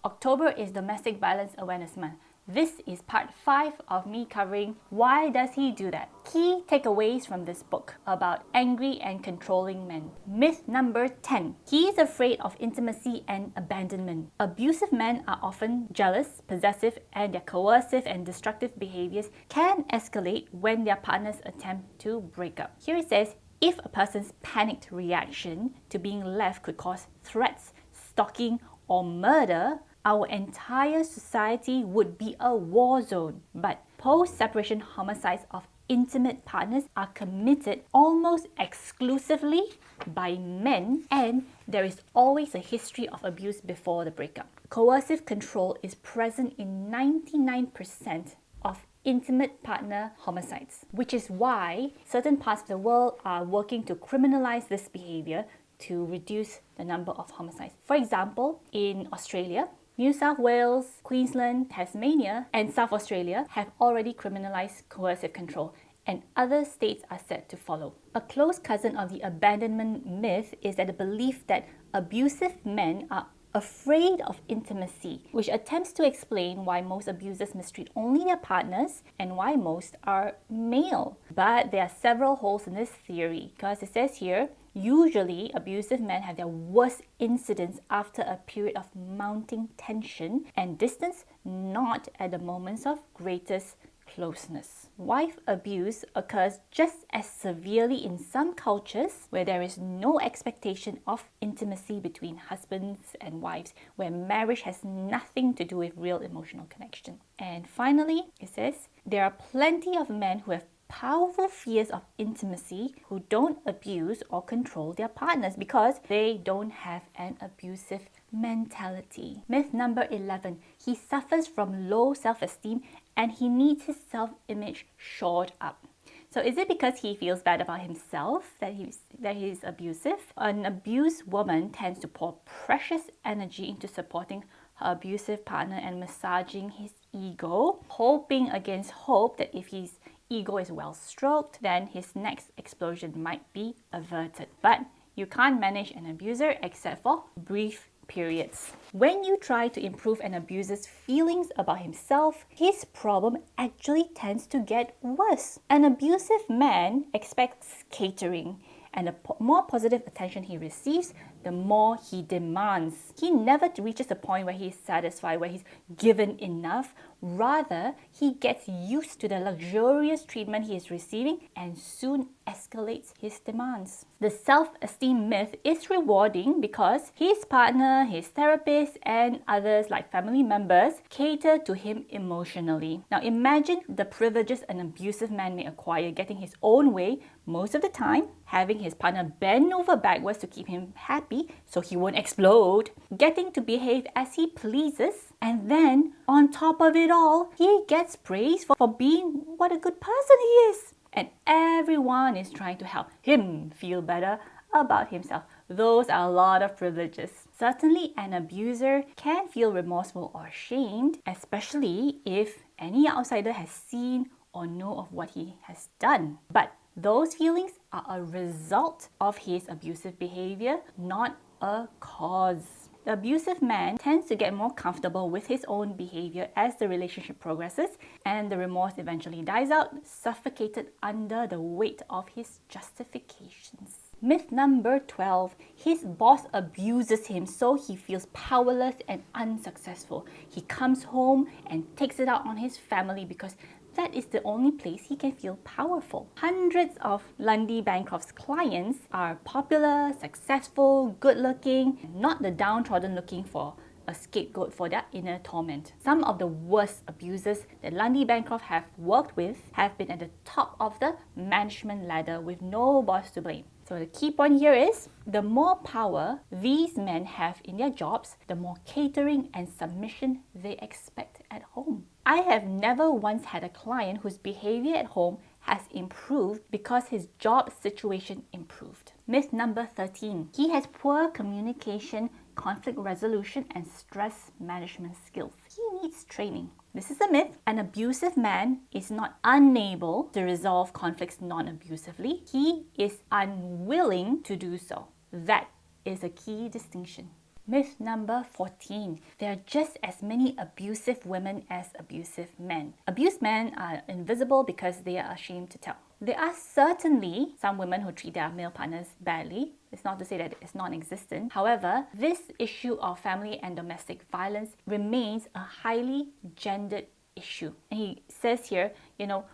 October is Domestic Violence Awareness Month. This is part 5 of me covering why does he do that? Key takeaways from this book about angry and controlling men. Myth number 10. He is afraid of intimacy and abandonment. Abusive men are often jealous, possessive, and their coercive and destructive behaviors can escalate when their partners attempt to break up. Here it says, if a person's panicked reaction to being left could cause threats, stalking, or murder, our entire society would be a war zone. But post-separation homicides of intimate partners are committed almost exclusively by men, and there is always a history of abuse before the breakup. Coercive control is present in 99% of intimate partner homicides, which is why certain parts of the world are working to criminalize this behavior to reduce the number of homicides. For example, in Australia, New South Wales, Queensland, Tasmania, and South Australia have already criminalized coercive control, and other states are set to follow. A close cousin of the abandonment myth is that the belief that abusive men are afraid of intimacy, which attempts to explain why most abusers mistreat only their partners and why most are male. But there are several holes in this theory, because it says here, usually, abusive men have their worst incidents after a period of mounting tension and distance, not at the moments of greatest closeness. Wife abuse occurs just as severely in some cultures where there is no expectation of intimacy between husbands and wives, where marriage has nothing to do with real emotional connection. And finally, it says, there are plenty of men who have powerful fears of intimacy who don't abuse or control their partners because they don't have an abusive mentality. Myth number 11. He suffers from low self-esteem and he needs his self-image shored up. So is it because he feels bad about himself that he's abusive? An abused woman tends to pour precious energy into supporting her abusive partner and massaging his ego, hoping against hope that if his ego is well stroked, then his next explosion might be averted. But you can't manage an abuser except for brief periods. When you try to improve an abuser's feelings about himself, his problem actually tends to get worse. An abusive man expects catering, and the more positive attention he receives, the more he demands. He never reaches a point where he is satisfied, where he's given enough. Rather, he gets used to the luxurious treatment he is receiving and soon escalates his demands. The self-esteem myth is rewarding because his partner, his therapist, and others like family members cater to him emotionally. Now imagine the privileges an abusive man may acquire, getting his own way most of the time, having his partner bend over backwards to keep him happy so he won't explode, getting to behave as he pleases, and then on top of it all, he gets praised for being what a good person he is. And everyone is trying to help him feel better about himself. Those are a lot of privileges. Certainly, an abuser can feel remorseful or ashamed, especially if any outsider has seen or know of what he has done. But those feelings are a result of his abusive behavior, not a cause. The abusive man tends to get more comfortable with his own behavior as the relationship progresses, and the remorse eventually dies out, suffocated under the weight of his justifications. Myth number 12. His boss abuses him so he feels powerless and unsuccessful. He comes home and takes it out on his family because that is the only place he can feel powerful. Hundreds of Lundy Bancroft's clients are popular, successful, good-looking, not the downtrodden looking for a scapegoat for their inner torment. Some of the worst abusers that Lundy Bancroft have worked with have been at the top of the management ladder with no boss to blame. So the key point here is, the more power these men have in their jobs, the more catering and submission they expect at home. I have never once had a client whose behavior at home has improved because his job situation improved. Myth number 13. He has poor communication, conflict resolution, and stress management skills. He needs training. This is a myth. An abusive man is not unable to resolve conflicts non-abusively. He is unwilling to do so. That is a key distinction. Myth number 14. There are just as many abusive women as abusive men. Abused men are invisible because they are ashamed to tell. There are certainly some women who treat their male partners badly. It's not to say that it's non-existent. However, this issue of family and domestic violence remains a highly gendered issue. And he says here,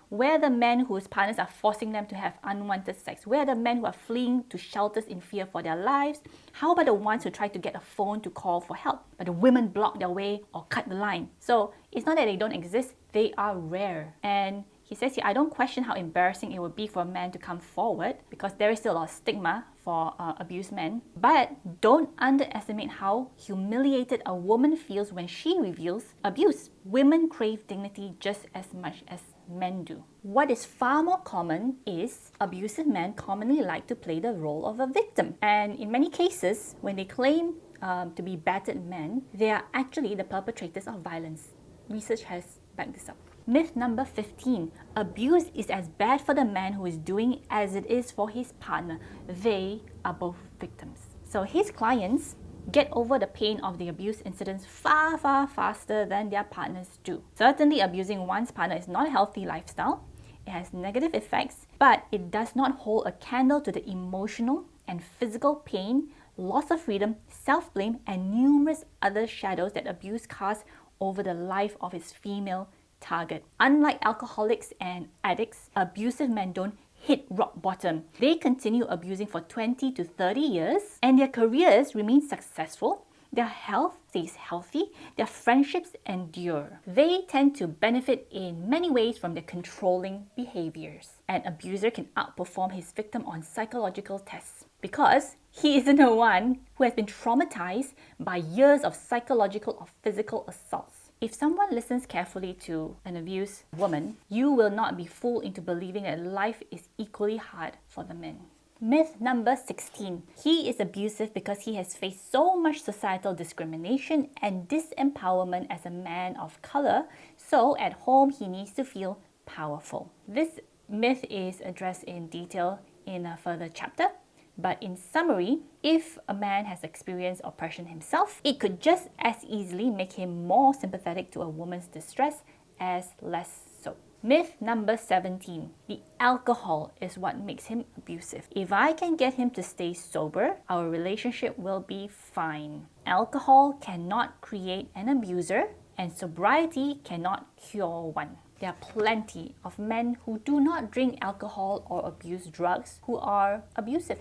where the men whose partners are forcing them to have unwanted sex? Where are the men who are fleeing to shelters in fear for their lives? How about the ones who try to get a phone to call for help, but the women block their way or cut the line? So it's not that they don't exist, they are rare. And he says here, I don't question how embarrassing it would be for a man to come forward because there is still a lot of stigma for abused men. But don't underestimate how humiliated a woman feels when she reveals abuse. Women crave dignity just as much as men do. What is far more common is abusive men commonly like to play the role of a victim. And in many cases, when they claim to be battered men, they are actually the perpetrators of violence. Research has backed this up. Myth number 15. Abuse is as bad for the man who is doing as it is for his partner. They are both victims. So his clients get over the pain of the abuse incidents far, far faster than their partners do. Certainly, abusing one's partner is not a healthy lifestyle. It has negative effects, but it does not hold a candle to the emotional and physical pain, loss of freedom, self-blame, and numerous other shadows that abuse casts over the life of its female target. Unlike alcoholics and addicts, abusive men don't hit rock bottom. They continue abusing for 20 to 30 years and their careers remain successful, their health stays healthy, their friendships endure. They tend to benefit in many ways from their controlling behaviors. An abuser can outperform his victim on psychological tests because he isn't the one who has been traumatized by years of psychological or physical assaults. If someone listens carefully to an abused woman, you will not be fooled into believing that life is equally hard for the men. Myth number 16. He is abusive because he has faced so much societal discrimination and disempowerment as a man of color, so at home he needs to feel powerful. This myth is addressed in detail in a further chapter. But in summary, if a man has experienced oppression himself, it could just as easily make him more sympathetic to a woman's distress as less so. Myth number 17. The alcohol is what makes him abusive. If I can get him to stay sober, our relationship will be fine. Alcohol cannot create an abuser, and sobriety cannot cure one. There are plenty of men who do not drink alcohol or abuse drugs who are abusive.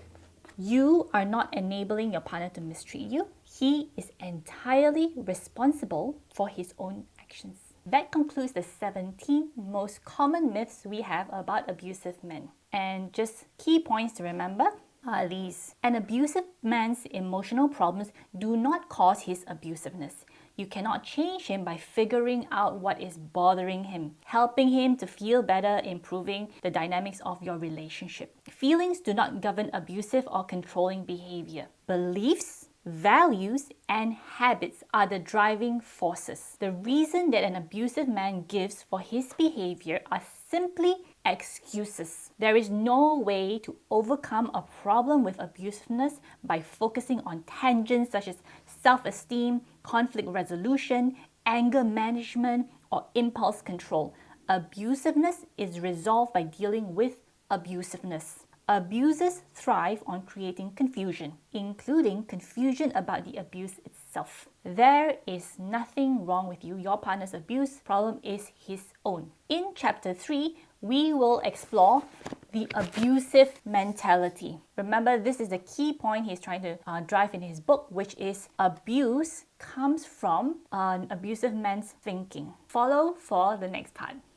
You are not enabling your partner to mistreat you. He is entirely responsible for his own actions. That concludes the 17 most common myths we have about abusive men. And just key points to remember are these. An abusive man's emotional problems do not cause his abusiveness. You cannot change him by figuring out what is bothering him, helping him to feel better, improving the dynamics of your relationship. Feelings do not govern abusive or controlling behavior. Beliefs, values, and habits are the driving forces. The reason that an abusive man gives for his behavior are simply excuses. There is no way to overcome a problem with abusiveness by focusing on tangents such as self-esteem, conflict resolution, anger management, or impulse control. Abusiveness is resolved by dealing with abusiveness. Abusers thrive on creating confusion, including confusion about the abuse itself. There is nothing wrong with you. Your partner's abuse problem is his own. In chapter 3, we will explore the abusive mentality. Remember, this is the key point he's trying to drive in his book, which is abuse comes from an abusive man's thinking. Follow for the next part.